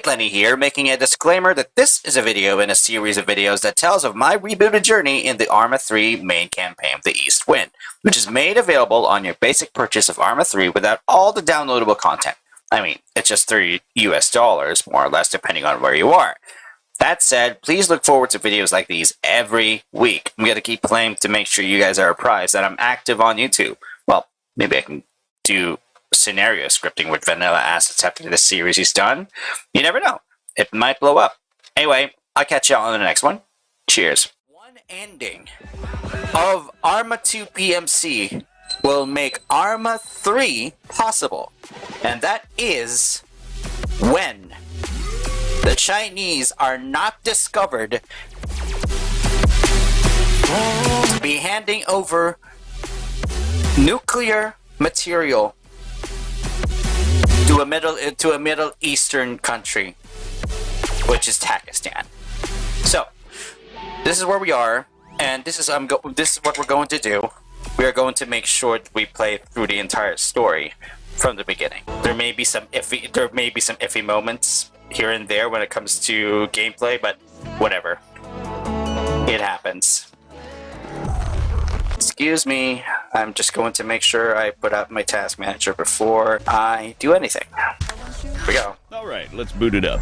Plenty here, making a disclaimer that this is a video in a series of videos that tells of my rebooted journey in the Arma 3 main campaign of the East Wind, which is made available on your basic purchase of Arma 3 without all the downloadable content. I mean, it's just $30 US, more or less, depending on where you are. That said, please look forward to videos like these every week. I'm going to keep playing to make sure you guys are apprised that I'm active on YouTube. Well, maybe I can do scenario scripting with vanilla assets after this series is done. You never know. It might blow up. Anyway, I'll catch y'all on the next one. Cheers. One ending of Arma 2 PMC will make Arma 3 possible. And that is when the Chinese are not discovered to be handing over nuclear material to a Middle Eastern country, which is Pakistan. So, this is where we are, and this is what we're going to do. We are going to make sure that we play through the entire story from the beginning. There may be some iffy moments here and there when it comes to gameplay, but whatever. It happens. Excuse me, I'm just going to make sure I put up my task manager before I do anything. Here we go. Alright, let's boot it up.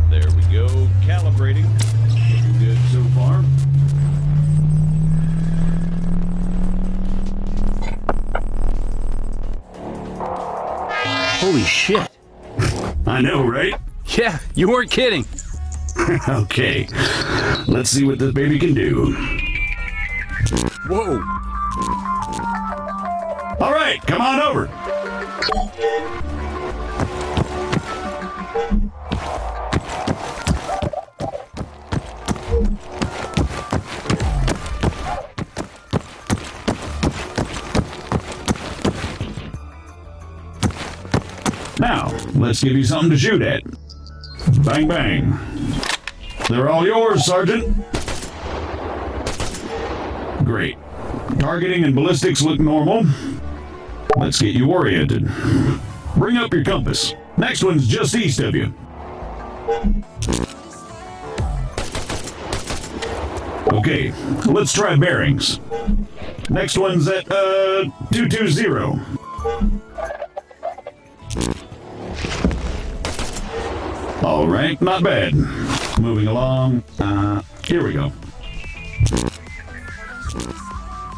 There we go, calibrating. Looking good so far. Holy shit. I know, right? Yeah, you weren't kidding. Okay, let's see what this baby can do. Whoa. All right, come on over. Now, let's give you something to shoot at. Bang, bang. They're all yours, Sergeant. Great. Targeting and ballistics look normal. Let's get you oriented. Bring up your compass. Next one's just east of you. Okay, let's try bearings. Next one's at, 220. All right, not bad. Moving along. Here we go.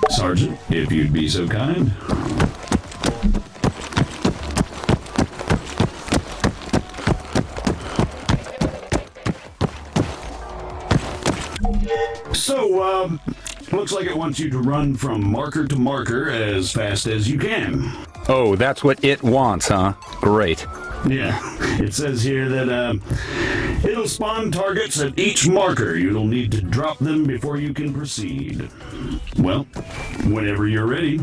Sergeant, if you'd be so kind. So, looks like it wants you to run from marker to marker as fast as you can. Oh, that's what it wants, huh? Great. Yeah, it says here that it'll spawn targets at each marker. You'll need to drop them before you can proceed. Well, whenever you're ready.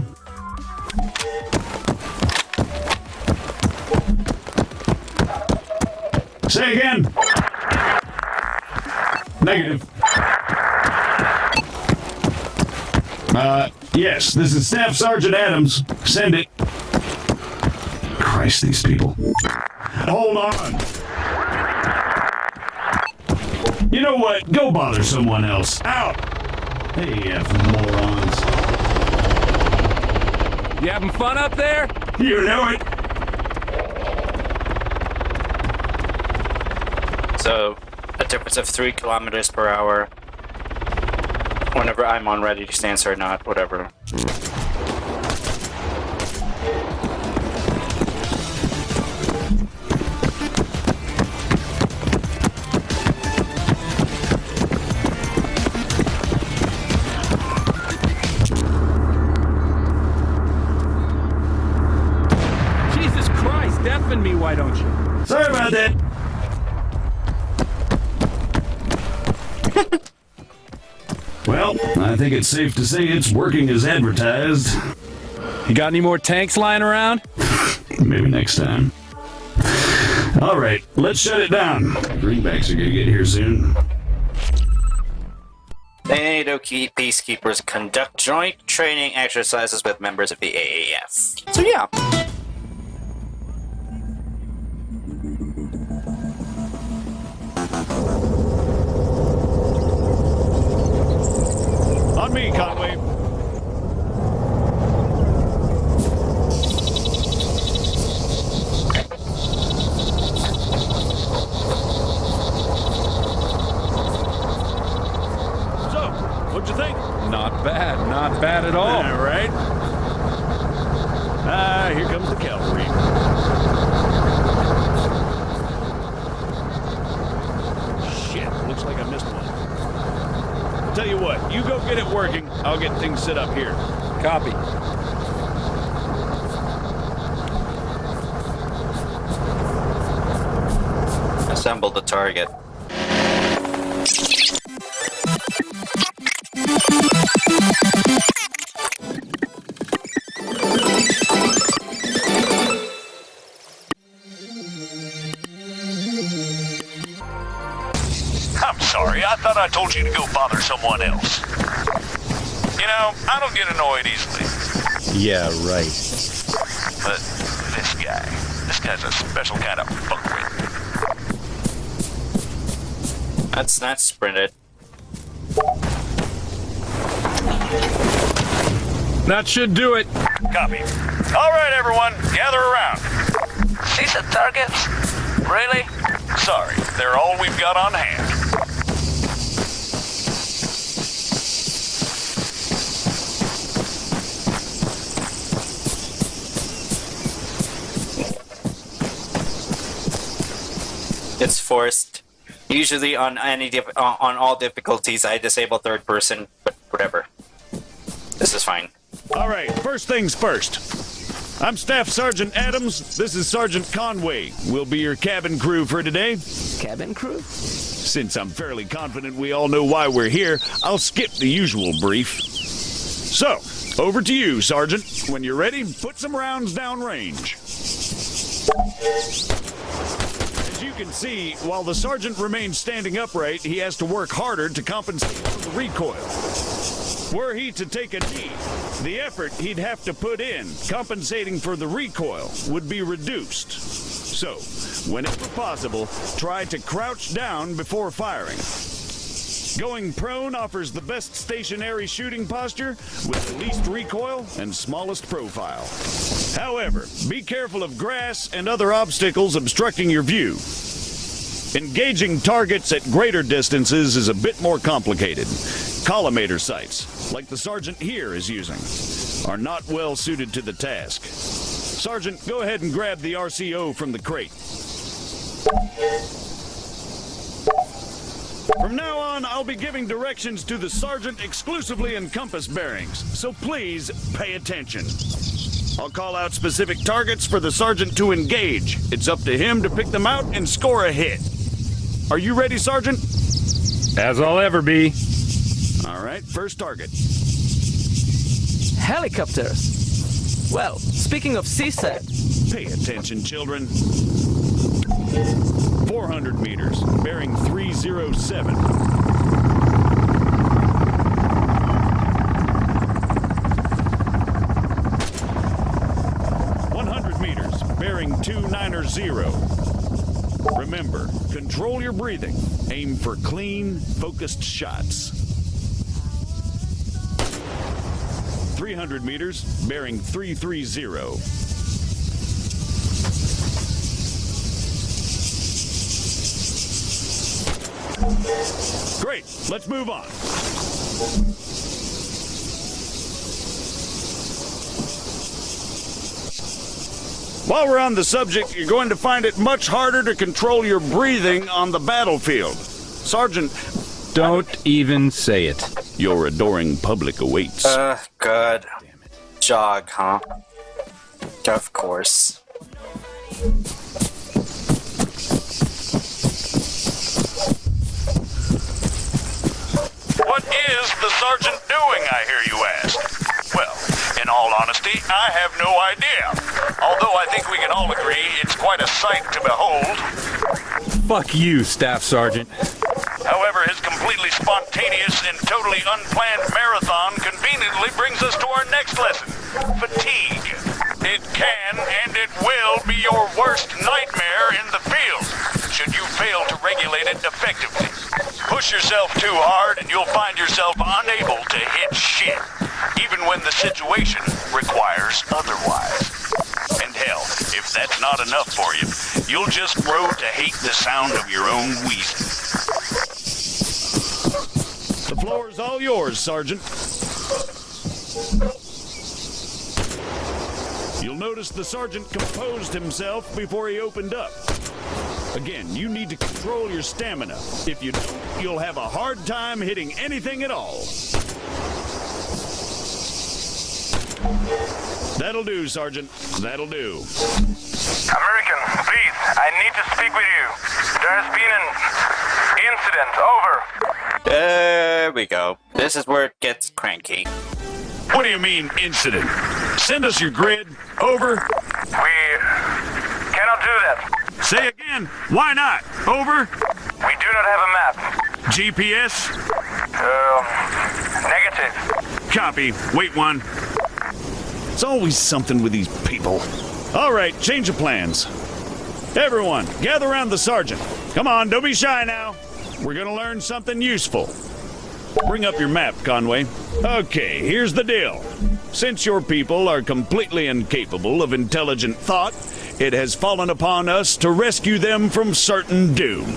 Say again. Negative. Yes, this is Staff Sergeant Adams. Send it. Christ, these people. Hold on. You know what? Go bother someone else. Out! Hey, morons. You having fun up there? You know it. So, a difference of 3 kilometers per hour. Whenever I'm on ready stance or not, whatever. Jesus Christ, deafen me, why don't you? Sorry about that. Well, I think it's safe to say it's working as advertised. You got any more tanks lying around? Maybe next time. All right, let's shut it down. Greenbacks are gonna get here soon. NATO peacekeepers conduct joint training exercises with members of the AAF. So yeah. On me, Conway. So, what'd you think? Not bad. Not bad at all. All right. Here comes the cavalry. Shit, looks like I missed one. Tell you what, you go get it working. I'll get things set up here. Copy. Assemble the target. I'm sorry, I thought I told you to go bother someone else. You know, I don't get annoyed easily, Yeah, right. but this guy's a special kind of fuckwit. That's not sprinted. That should do it. Copy. All right, everyone, gather around. See the targets? Really? Sorry, they're all we've got on hand. It's forced. Usually on on all difficulties, I disable third person, but whatever. This is fine. All right, first things first. I'm Staff Sergeant Adams. This is Sergeant Conway. We'll be your cabin crew for today. Cabin crew? Since I'm fairly confident we all know why we're here, I'll skip the usual brief. So, over to you, Sergeant. When you're ready, put some rounds down range. As you can see, while the sergeant remains standing upright, he has to work harder to compensate for the recoil. Were he to take a knee, the effort he'd have to put in compensating for the recoil would be reduced. So, whenever possible, try to crouch down before firing. Going prone offers the best stationary shooting posture with the least recoil and smallest profile. However, be careful of grass and other obstacles obstructing your view. Engaging targets at greater distances is a bit more complicated. Collimator sights, like the sergeant here is using, are not well suited to the task. Sergeant, go ahead and grab the RCO from the crate. From now on, I'll be giving directions to the sergeant exclusively in compass bearings, so please pay attention. I'll call out specific targets for the sergeant to engage. It's up to him to pick them out and score a hit. Are you ready, Sergeant? As I'll ever be. All right, first target. Helicopters. Well, speaking of CSAT, Pay attention, children. 400 meters, bearing 307. 100 meters, bearing 290. Remember, control your breathing. Aim for clean, focused shots. 300 meters, bearing 330. Great, let's move on. While we're on the subject, you're going to find it much harder to control your breathing on the battlefield. Sergeant, Don't even say it. your adoring public awaits. God. Jog, huh? Of course. What is the sergeant doing, I hear you ask? Well, in all honesty, I have no idea. Although I think we can all agree it's quite a sight to behold. Fuck you, Staff Sergeant. However, his completely spontaneous and totally unplanned marathon conveniently brings us to our next lesson. Fatigue. It can and it will be your worst nightmare in the field. push yourself too hard and you'll find yourself unable to hit shit, even when the situation requires otherwise. And hell, if that's not enough for you, you'll just grow to hate the sound of your own wheezing. The floor is all yours, Sergeant. You'll notice the sergeant composed himself before he opened up. Again, you need to control your stamina. If you don't, you'll have a hard time hitting anything at all. That'll do, Sergeant. That'll do. American, please, I need to speak with you. There has been an incident. Over. There we go. This is where it gets cranky. What do you mean, incident? Send us your grid. Over. We cannot do that. Say again. Why not? Over. We do not have a map. GPS. Negative. Copy. Wait one. It's always something with these people. All right, change of plans. Everyone, gather around the sergeant. Come on, don't be shy now. We're gonna learn something useful. Bring up your map, Conway. Okay, here's the deal. Since your people are completely incapable of intelligent thought, it has fallen upon us to rescue them from certain doom.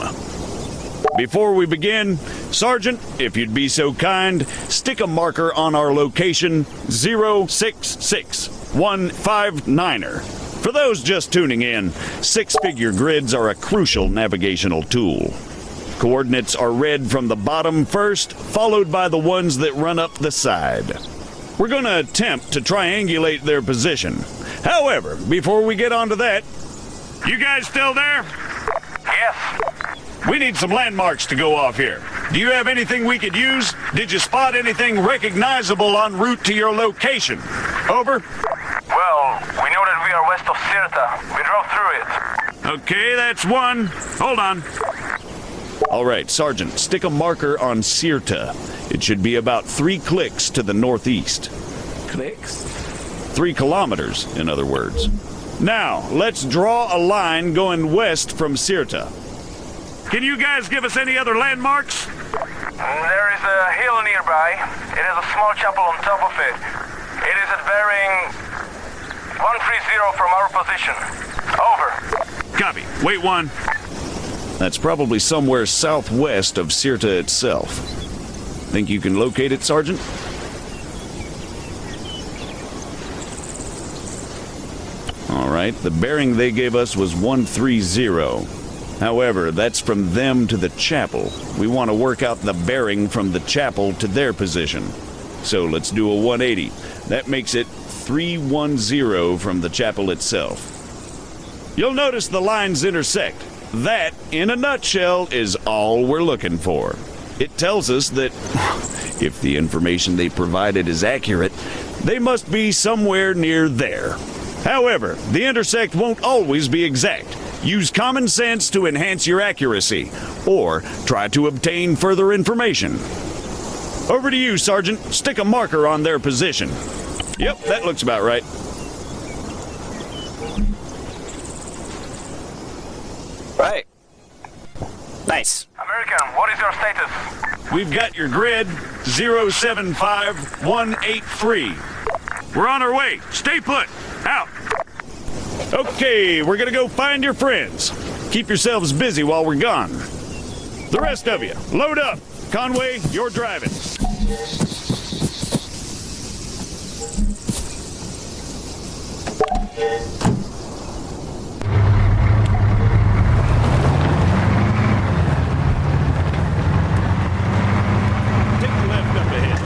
Before we begin, Sergeant, if you'd be so kind, stick a marker on our location 066159er. For those just tuning in, six-figure grids are a crucial navigational tool. Coordinates are read from the bottom first, followed by the ones that run up the side. We're going to attempt to triangulate their position. However, before we get onto that, you guys still there? Yes. We need some landmarks to go off here. Do you have anything we could use? Did you spot anything recognizable en route to your location? Over. Well, we know that we are west of Sirta. We drove through it. Okay, that's one. Hold on. All right, Sergeant, stick a marker on Sirta. It should be about 3 clicks to the northeast. Clicks? 3 kilometers, in other words. Now, let's draw a line going west from Sirta. Can you guys give us any other landmarks? There is a hill nearby. It has a small chapel on top of it. It is at bearing 130 from our position. Over. Copy. Wait one. That's probably somewhere southwest of Sirta itself. Think you can locate it, Sergeant? All right, the bearing they gave us was 130. However, that's from them to the chapel. We want to work out the bearing from the chapel to their position. So let's do a 180. That makes it 310 from the chapel itself. You'll notice the lines intersect. That, in a nutshell, is all we're looking for. It tells us that if the information they provided is accurate, they must be somewhere near there. However, the intersect won't always be exact. Use common sense to enhance your accuracy, or try to obtain further information. Over to you, Sergeant. Stick a marker on their position. Yep, that looks about right. Right. Nice. American, what is your status? We've got your grid, 075183. We're on our way. Stay put. Out. Okay, we're gonna go find your friends. Keep yourselves busy while we're gone. The rest of you, load up. Conway, you're driving. Take the left up ahead.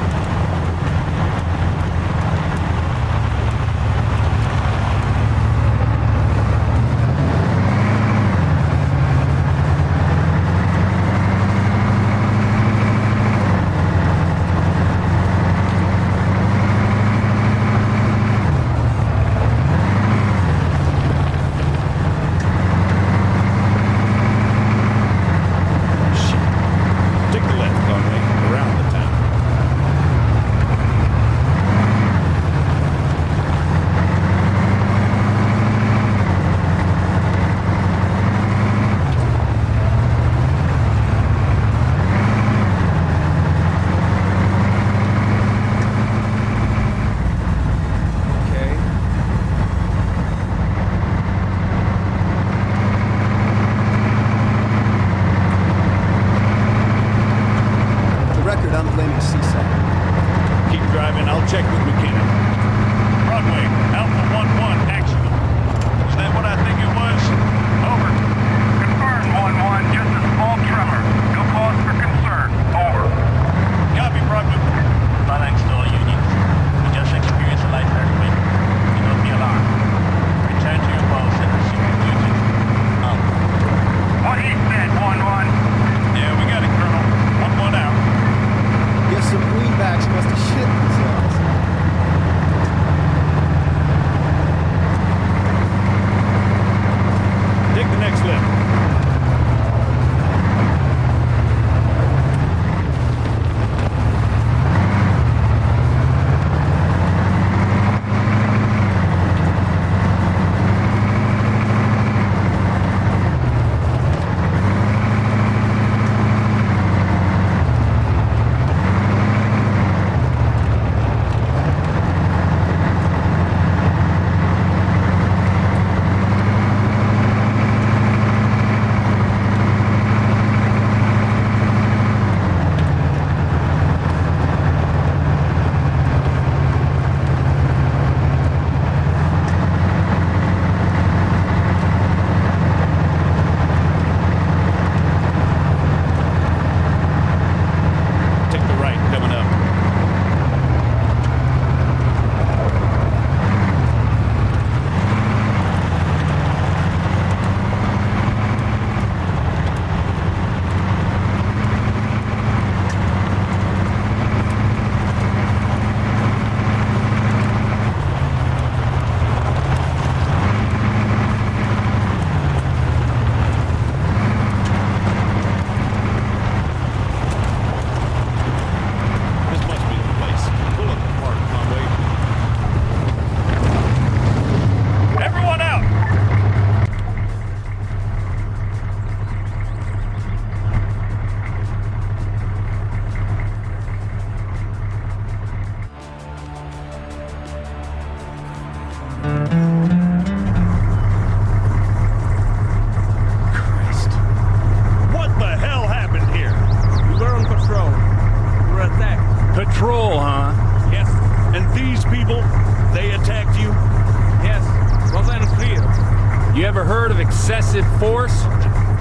of excessive force?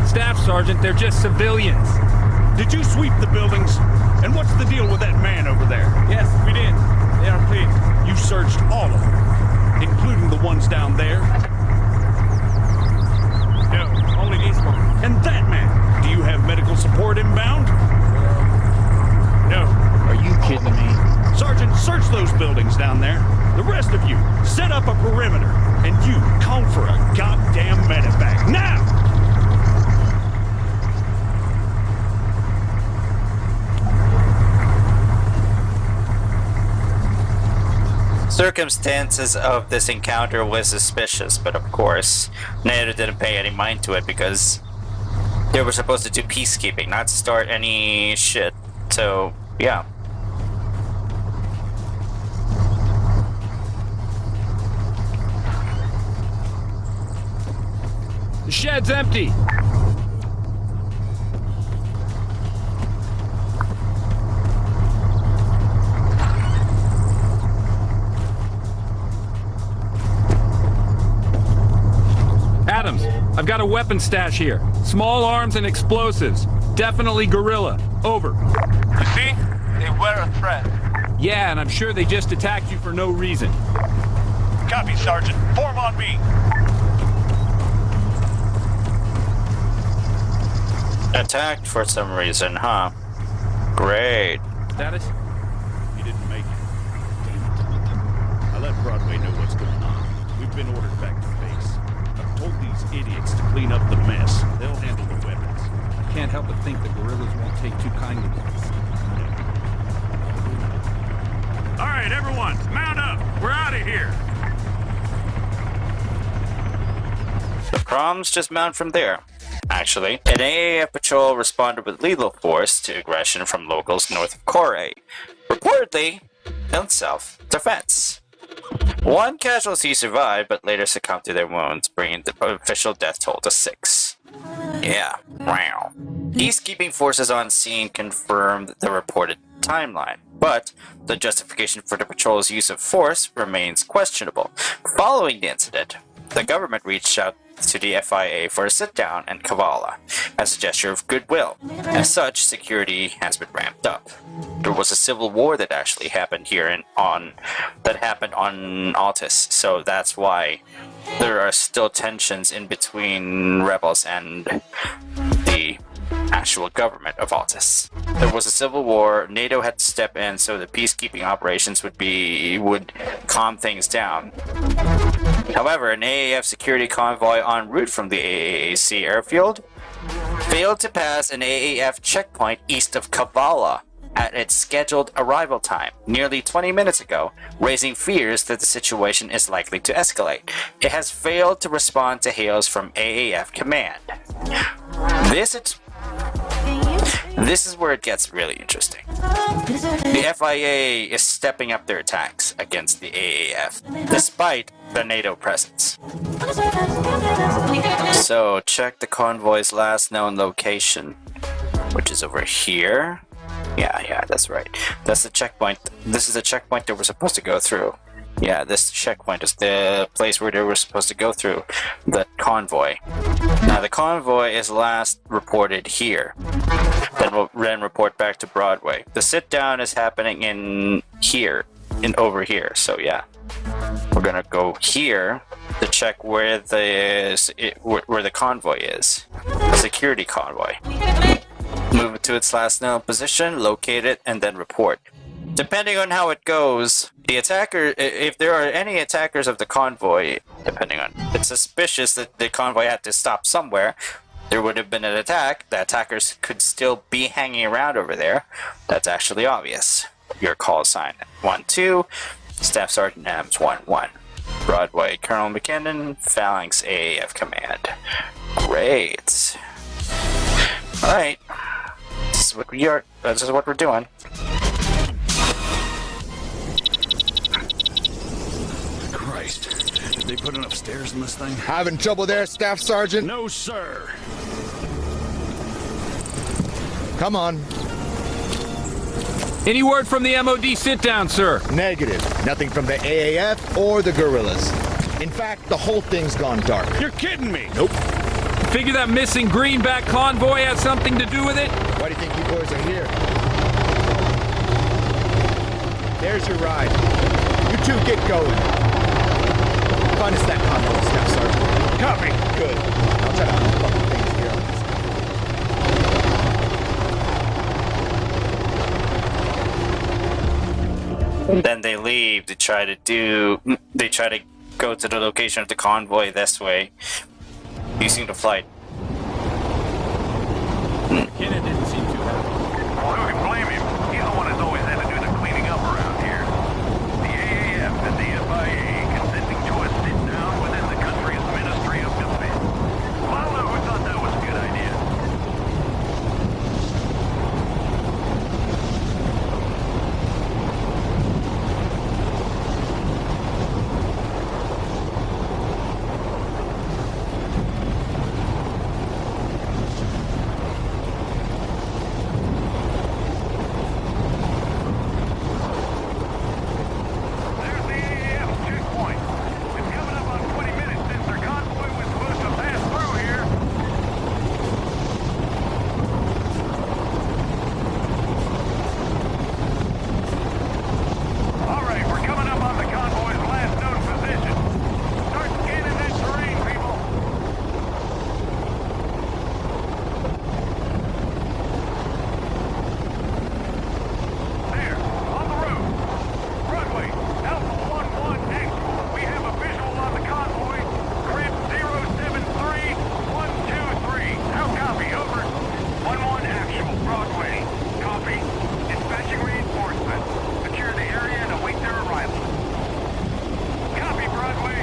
Staff Sergeant, they're just civilians. Did you sweep the buildings? And what's the deal with that man over there? Yes, we did. They are clean. You searched all of them, including the ones down there? No, only these ones. And that man, do you have medical support inbound? No. Are you kidding me? Sergeant, search those buildings down there. The rest of you, set up a perimeter. And you, call for a goddamn medevac. Now! Circumstances of this encounter was suspicious, but of course, NATO didn't pay any mind to it because they were supposed to do peacekeeping, not start any shit. So, yeah. The shed's empty. Adams, I've got a weapon stash here. Small arms and explosives. Definitely guerrilla. Over. You see? They were a threat. Yeah, and I'm sure they just attacked you for no reason. Copy, Sergeant. Form on me. Attacked for some reason, huh? Great. Status? You didn't make it. Damn it. I let Broadway know what's going on. We've been ordered back to base. I've told these idiots to clean up the mess. They'll handle the weapons. I can't help but think the guerrillas won't take too kindly to this. All right, everyone, mount up. We're out of here. The problems just mount from there. Actually, an AAF patrol responded with lethal force to aggression from locals north of Corey, reportedly in self-defense. One casualty survived, but later succumbed to their wounds, bringing the official death toll to 6. Yeah, wow. Peacekeeping forces on scene confirmed the reported timeline, but the justification for the patrol's use of force remains questionable. Following the incident, the government reached out to the FIA for a sit-down in Kavala as a gesture of goodwill. As such, security has been ramped up. There was a civil war that actually happened here on Altus, so that's why there are still tensions in between rebels and the actual government of Altus. There was a civil war. NATO had to step in so the peacekeeping operations would calm things down. However, an AAF security convoy en route from the AAC airfield failed to pass an AAF checkpoint east of Kavala at its scheduled arrival time nearly 20 minutes ago, raising fears that the situation is likely to escalate. It has failed to respond to hails from AAF command. This is where it gets really interesting. The FIA is stepping up their attacks against the AAF, despite the NATO presence. So, check the convoy's last known location, which is over here. Yeah, that's right. That's the checkpoint. This is the checkpoint that we're supposed to go through. Yeah, this checkpoint is the place where they were supposed to go through the convoy. Now, the convoy is last reported here. Then we'll report back to Broadway. The sit-down is happening over here. So yeah, we're gonna go here to check where the convoy is. The security convoy. Move it to its last known position, locate it, and then report. Depending on how it goes, the attacker, if there are any attackers of the convoy, it's suspicious that the convoy had to stop somewhere. There would have been an attack. The attackers could still be hanging around over there. That's actually obvious. Your call sign 1-2, Staff Sergeant Adams 1-1. Broadway, Colonel McKinnon, Phalanx AAF Command. Great. Alright. This is what we're doing. Christ. Did they put enough stairs in this thing? Having trouble there, Staff Sergeant? No, sir. Come on. Any word from the MOD sit-down, sir? Negative. Nothing from the AAF or the guerrillas. In fact, the whole thing's gone dark. You're kidding me. Nope. Figure that missing greenback convoy has something to do with it? Why do you think you boys are here? There's your ride. You two get going. Find us that convoy, Staff Sergeant. Copy. Good. I'll try to unfuck things here on this. Then they leave to try to go to the location of the convoy this way, using the flight. McKenna didn't seem too happy. Well, who can blame him? He's the one that's always had to do the cleaning up around here. The AAF and the FIA consenting to a sit-down within the country's Ministry of Defense. Well, I don't know who thought that was a good idea. There's the AAF checkpoint. It's coming up on 20 minutes since their convoy was supposed to pass through here. All right, we're coming up on the convoy's last known position. Start scanning that terrain, people. There, on the road. Broadway, Alpha 11 actual. We have a visual on the convoy. Crib 073123. How copy? Over. 11 actual. Broadway. Copy. Dispatching reinforcements. Secure the area and await their arrival. Copy, Broadway.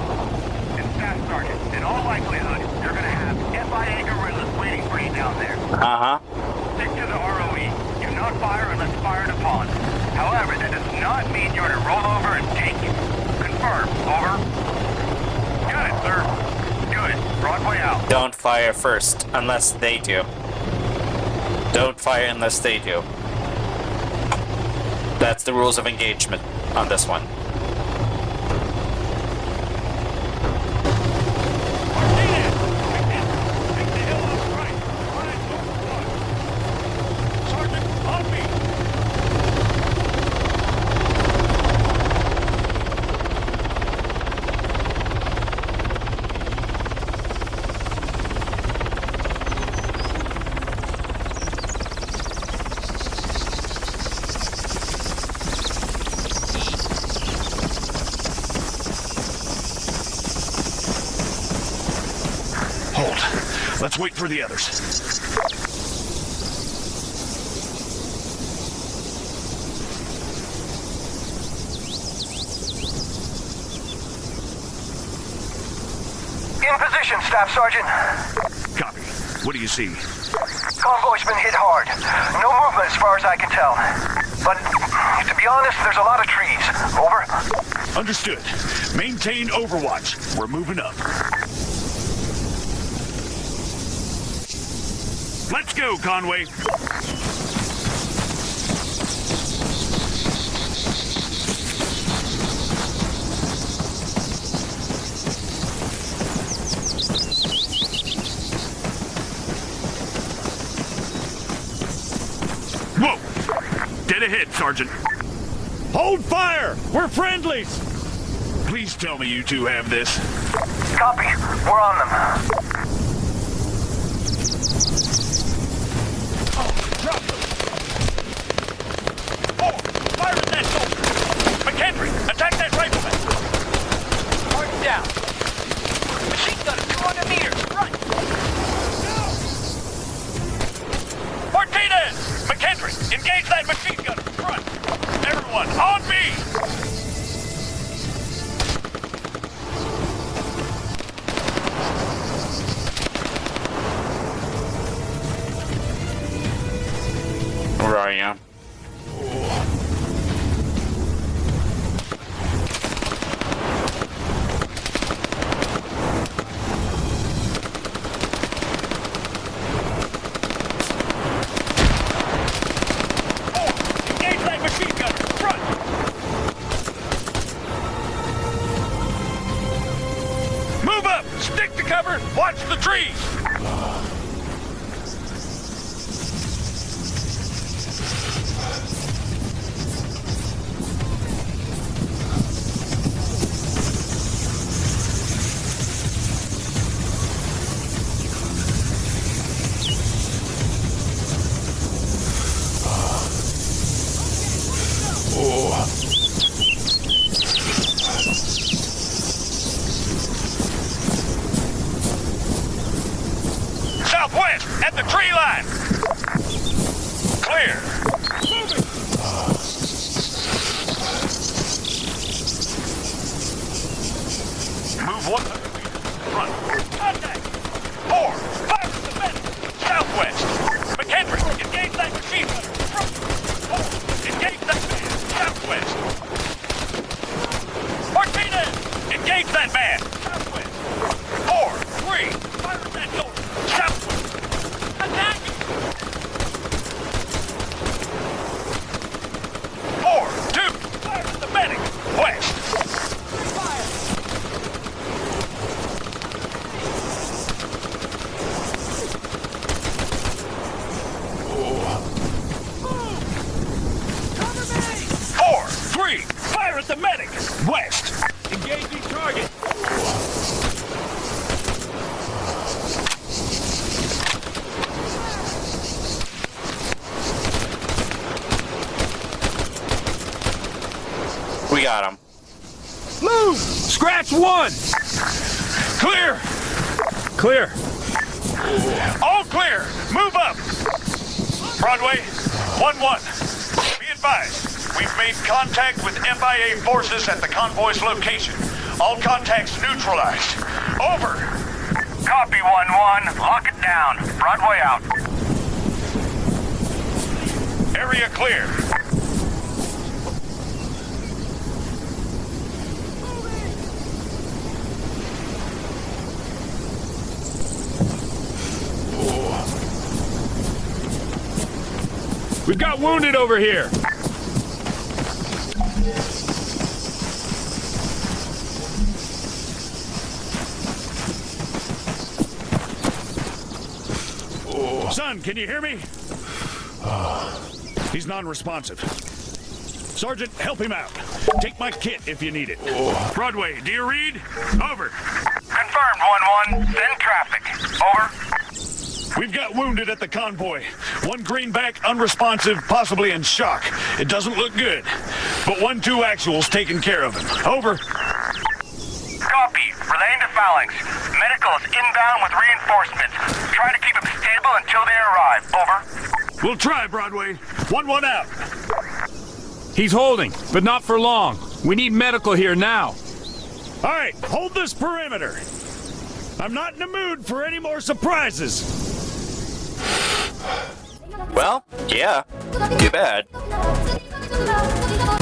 And Staff Sergeant, in all likelihood, you're gonna have FIA guerrillas waiting for you down there. Stick to the ROE. Do not fire unless fired upon. However, that does not mean you're to roll over and take it. Confirm. Over. Got it, sir. Good. Broadway out. Don't fire first, unless they do. Don't fire unless they do. That's the rules of engagement on this one. Martinez! Take the hill up right. Run it. Sergeant, on me. Hold. Let's wait for the others. In position, Staff Sergeant. Copy. What do you see? Convoy's been hit hard. No movement as far as I can tell. But, to be honest, there's a lot of trees. Over. Understood. Maintain overwatch. We're moving up. Let's go, Conway. Whoa! Dead ahead, Sergeant. Hold fire! We're friendlies! Please tell me you two have this. Copy. We're on them. Fire at that soldier! McHenry, attack that rifleman! Target down. Machine gun, 200 meters, front! Martinez! McHenry, engage that machine gun, front! Everyone, on me! Southwest, at the tree line. Clear. Move 100 feet. Front. Contact. 4, 5 to the medic. Southwest. McHenry, engage that machine gunner. 4, engage that man. Southwest. Martinez, engage that man. Southwest. 4, 3, fire at that door. Southwest. Attack! 4, 2, fire at the medic. West. Cover me! 4, 3, fire at the medic. West. Engaging target. We got him. Move! Scratch 1! Clear. Clear. All clear. Move up. Broadway, 1-1. Be advised, we've made contact with FIA forces at the convoy's location. All contacts neutralized. Over. Copy, 1-1. Lock it down. Broadway out. Area clear. We've got wounded over here. Son, can you hear me? He's non-responsive. Sergeant, help him out. Take my kit if you need it. Broadway, do you read? Over. Confirmed, 1-1. Send traffic. Over. We've got wounded at the convoy. One greenback, unresponsive, possibly in shock. It doesn't look good. But 1-2 actual's taken care of him. Over. Copy. Relaying to Phalanx. Medical is inbound with reinforcements. Try to keep him stable until they arrive. Over. We'll try, Broadway. 1-1 out. He's holding, but not for long. We need medical here now. All right, hold this perimeter. I'm not in the mood for any more surprises. Well, yeah. Too bad.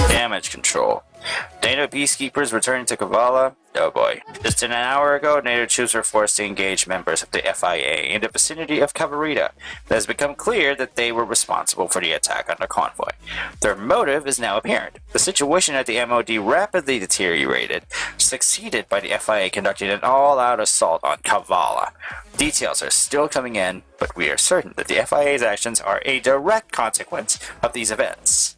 Damage control. NATO peacekeepers returning to Kavala. Oh boy. Just an hour ago, NATO troops were forced to engage members of the FIA in the vicinity of Cavarita. It has become clear that they were responsible for the attack on the convoy. Their motive is now apparent. The situation at the MOD rapidly deteriorated, succeeded by the FIA conducting an all-out assault on Kavala. Details are still coming in, but we are certain that the FIA's actions are a direct consequence of these events.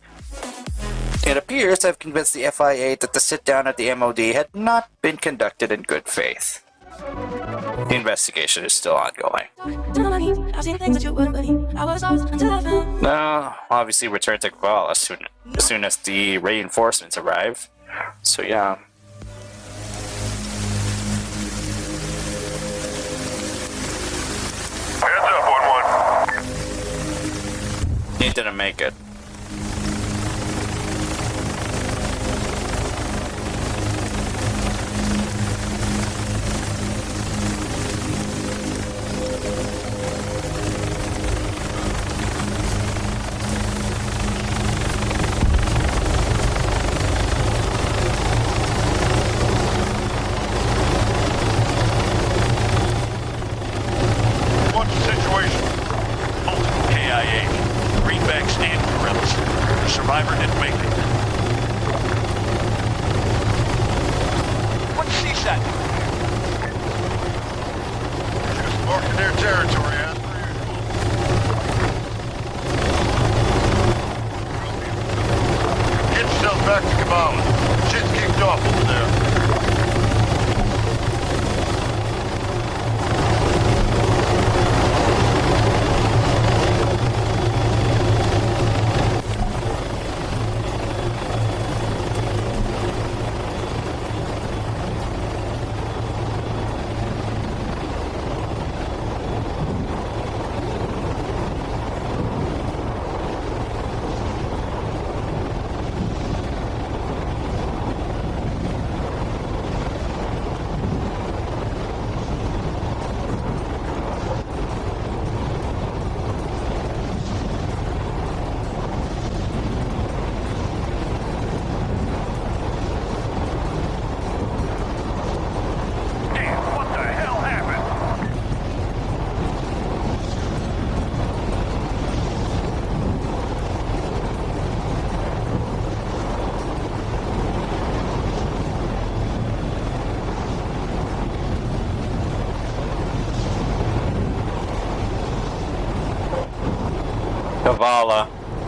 It appears to have convinced the FIA that the sit-down at the MOD had not been conducted in good faith. The investigation is still ongoing. No, obviously return to Kavala as soon as the reinforcements arrive. So yeah. Heads up, 1-1. He didn't make it. What's the situation? Multiple KIA. Greenbacks and guerrillas. The survivor didn't make it. What's CSAT? Just marking their territory, huh? Get yourself back to Kabbalah. Shit's kicked off over there. Kavala.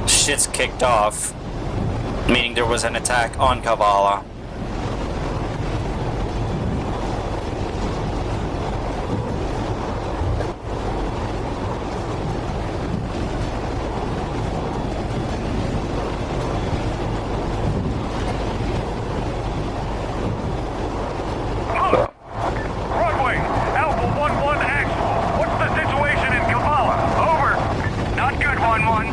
Shit's kicked off. Meaning there was an attack on Kavala. Broadway, Alpha 1-1 actual. What's the situation in Kavala? Over. Not good, 1-1.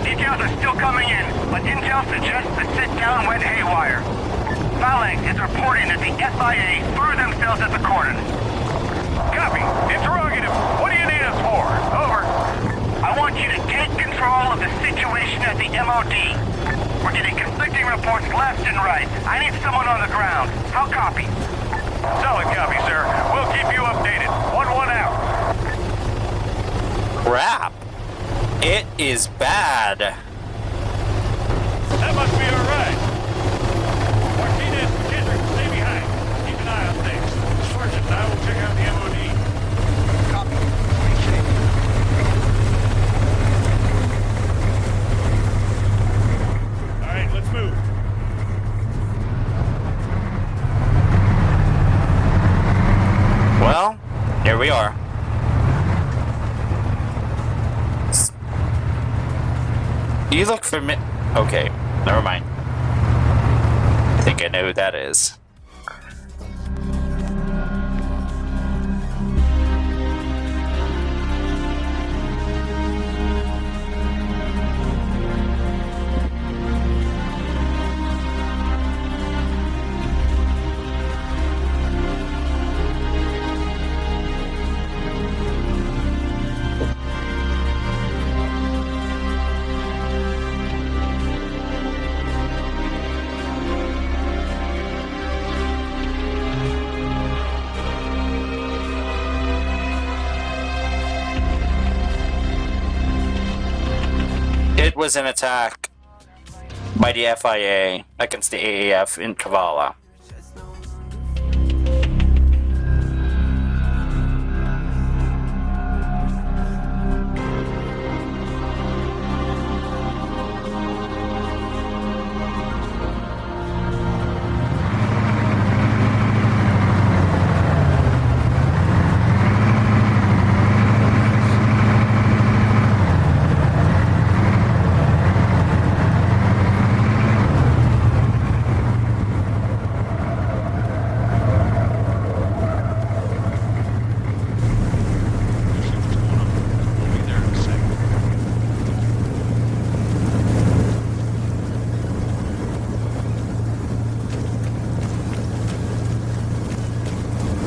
Details are still coming in, but intel suggests the sit-down went haywire. Phalanx is reporting that the FIA threw themselves at the cordon. Copy. Interrogative. What do you need us for? Over. I want you to take control of the situation at the MOD. We're getting conflicting reports left and right. I need someone on the ground. How copy? Solid copy, sir. We'll keep you updated. 1-1 out. Crap. It is bad. That must be all right. Martinez, McKendrick, stay behind. Keep an eye on things. Sergeant and I will check out the MOD. Copy. All right, let's move. Well, here we are. You look familiar. Okay, never mind. I think I know who that is. It was an attack by the FIA against the AAF in Kavala.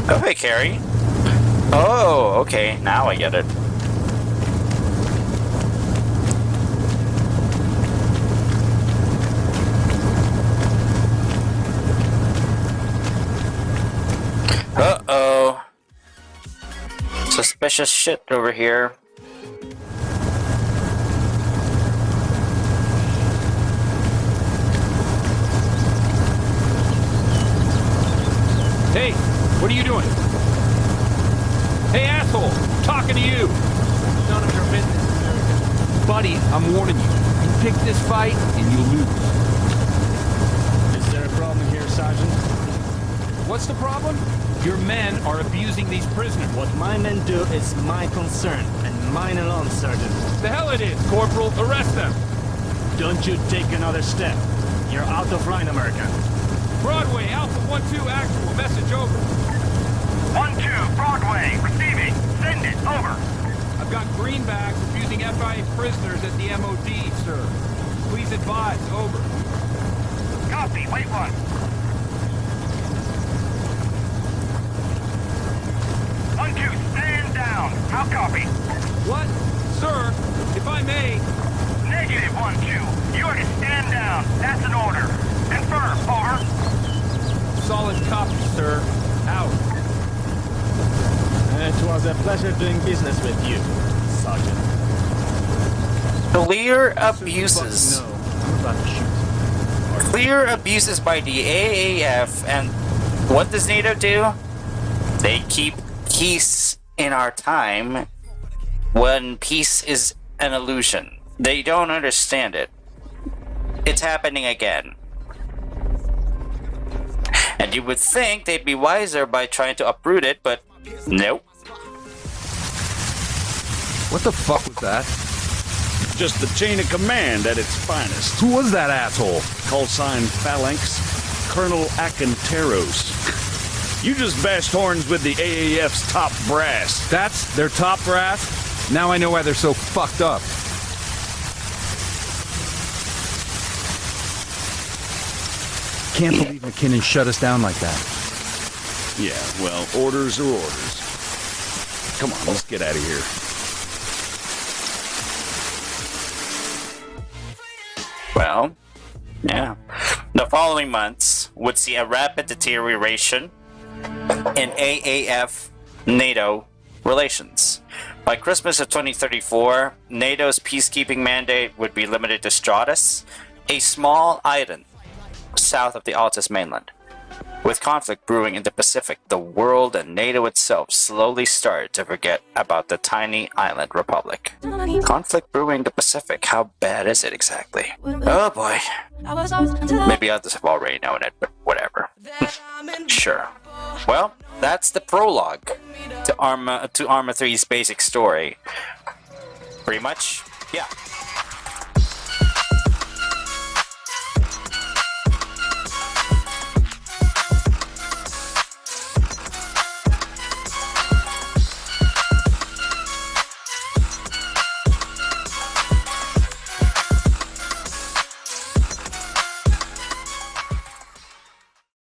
Oh, hey, Carrie. Oh, okay. Now I get it. Uh-oh. Suspicious shit over here. Hey, what are you doing? Hey, asshole! I'm talking to you! None of your business. Buddy, I'm warning you. You pick this fight, and you'll lose. Is there a problem here, Sergeant? What's the problem? Your men are abusing these prisoners. What my men do is my concern, and mine alone, Sergeant. The hell it is, Corporal. Arrest them. Don't you take another step. You're out of line, American. Broadway, Alpha 1-2 actual. Message over. 1-2, Broadway, receiving. Send it, over. I've got greenbacks abusing FIA prisoners at the MOD, sir. Please advise. Over. Copy, wait one. 1-2, stand down. How copy? What? Sir, if I may... Negative 1-2. You are to stand down. That's an order. Confirm, over. Solid copy, sir. Out. It was a pleasure doing business with you, Sergeant. Clear abuses. No, I'm about to shoot. Clear abuses by the AAF, and what does NATO do? They keep peace in our time when peace is an illusion. They don't understand it. It's happening again. And you would think they'd be wiser by trying to uproot it, but nope. What the fuck was that? Just the chain of command at its finest. Who was that asshole? Call sign Phalanx, Colonel Akinteros. You just bashed horns with the AAF's top brass. That's their top brass? Now I know why they're so fucked up. Can't believe McKinnon shut us down like that. Yeah, well, orders are orders. Come on, let's get out of here. Well, yeah. The following months would see a rapid deterioration in AAF-NATO relations. By Christmas of 2034, NATO's peacekeeping mandate would be limited to Stratus, a small island south of the Altus mainland. With conflict brewing in the Pacific, the world and NATO itself slowly started to forget about the tiny island republic. Conflict brewing in the Pacific, how bad is it exactly? Oh boy. Maybe others have already known it, but whatever. Sure. Well, that's the prologue to Arma 3's basic story. Pretty much, yeah.